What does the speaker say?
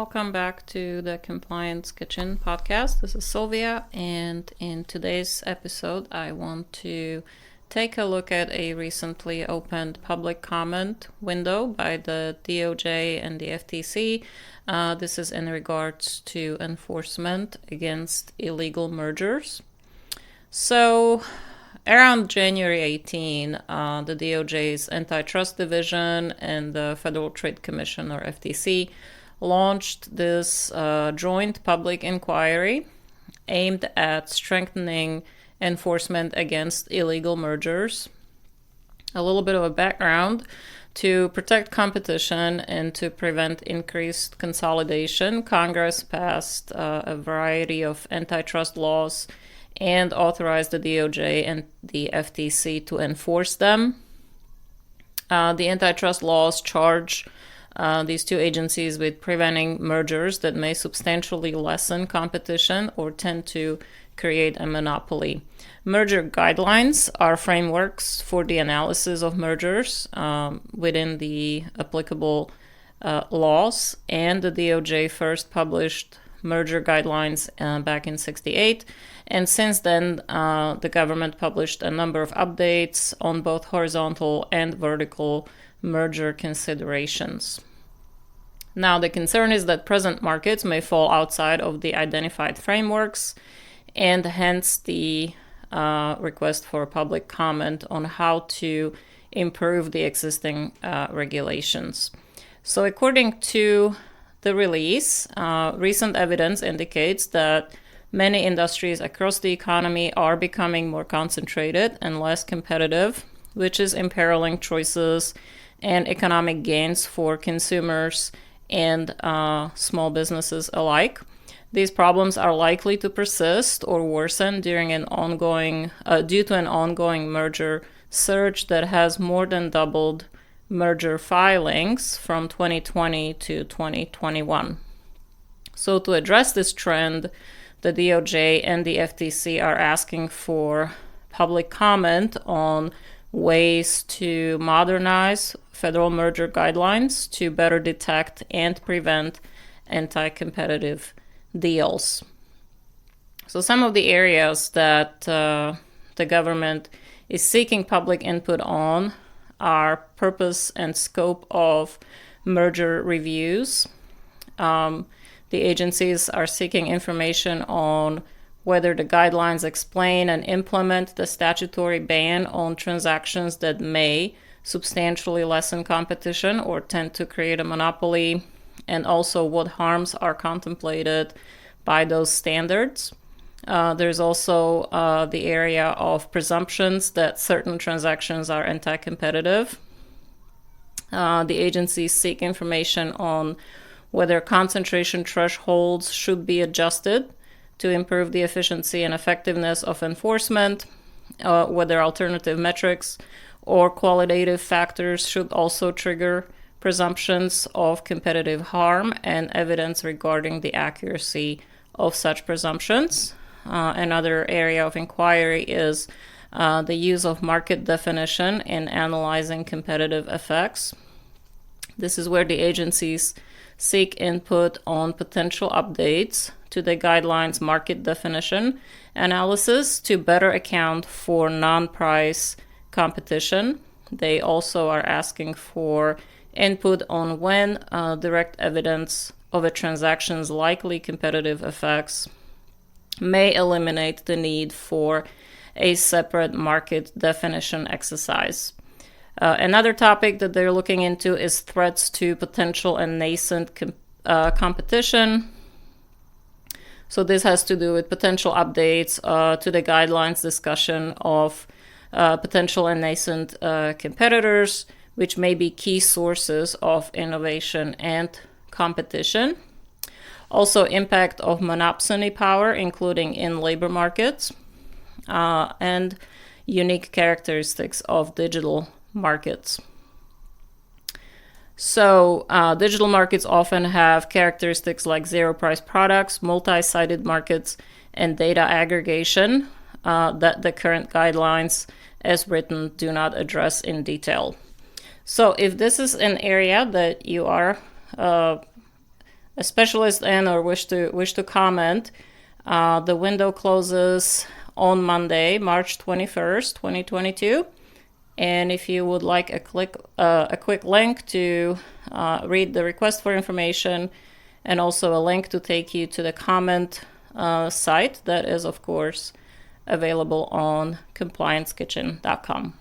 welcome back to the Compliance Kitchen podcast. This is Sylvia, and in today's episode, I want to take a look at a recently opened public comment window by the DOJ and the FTC. This is in regards to enforcement against illegal mergers. So, around January 18, the DOJ's Antitrust Division and the Federal Trade Commission, or FTC, launched this joint public inquiry aimed at strengthening enforcement against illegal mergers. A little bit of a background: to protect competition and to prevent increased consolidation, Congress passed a variety of antitrust laws and authorized the DOJ and the FTC to enforce them. The antitrust laws charge these two agencies with preventing mergers that may substantially lessen competition or tend to create a monopoly. Merger guidelines are frameworks for the analysis of mergers within the applicable laws, and the DOJ first published merger guidelines back in '68, and since then the government published a number of updates on both horizontal and vertical merger considerations. Now, the concern is that present markets may fall outside of the identified frameworks, and hence the request for public comment on how to improve the existing regulations. So according to the release, recent evidence indicates that many industries across the economy are becoming more concentrated and less competitive, which is imperiling choices and economic gains for consumers and small businesses alike. These problems are likely to persist or worsen due to an ongoing merger surge that has more than doubled merger filings from 2020 to 2021. So to address this trend, the DOJ and the FTC are asking for public comment on ways to modernize federal merger guidelines to better detect and prevent anti-competitive deals. So some of the areas that the government is seeking public input on are purpose and scope of merger reviews. The agencies are seeking information on whether the guidelines explain and implement the statutory ban on transactions that may substantially lessen competition or tend to create a monopoly, and also what harms are contemplated by those standards. There's also the area of presumptions that certain transactions are anti-competitive. The agencies seek information on whether concentration thresholds should be adjusted to improve the efficiency and effectiveness of enforcement, whether alternative metrics or qualitative factors should also trigger presumptions of competitive harm, and evidence regarding the accuracy of such presumptions. Another area of inquiry is the use of market definition in analyzing competitive effects. This is where the agencies seek input on potential updates to the guidelines market definition analysis to better account for non-price competition. They also are asking for input on when direct evidence of a transaction's likely competitive effects may eliminate the need for a separate market definition exercise. Another topic that they're looking into is threats to potential and nascent competition. So this has to do with potential updates to the guidelines discussion of potential and nascent competitors, which may be key sources of innovation and competition. Also, impact of monopsony power, including in labor markets, and unique characteristics of digital markets. So digital markets often have characteristics like zero-price products, multi-sided markets, and data aggregation that the current guidelines as written do not address in detail. So if this is an area that you are a specialist in or wish to comment, the window closes on Monday, March 21st, 2022. And if you would like a quick link to read the request for information, and also a link to take you to the comment site that is, of course, available on compliancekitchen.com.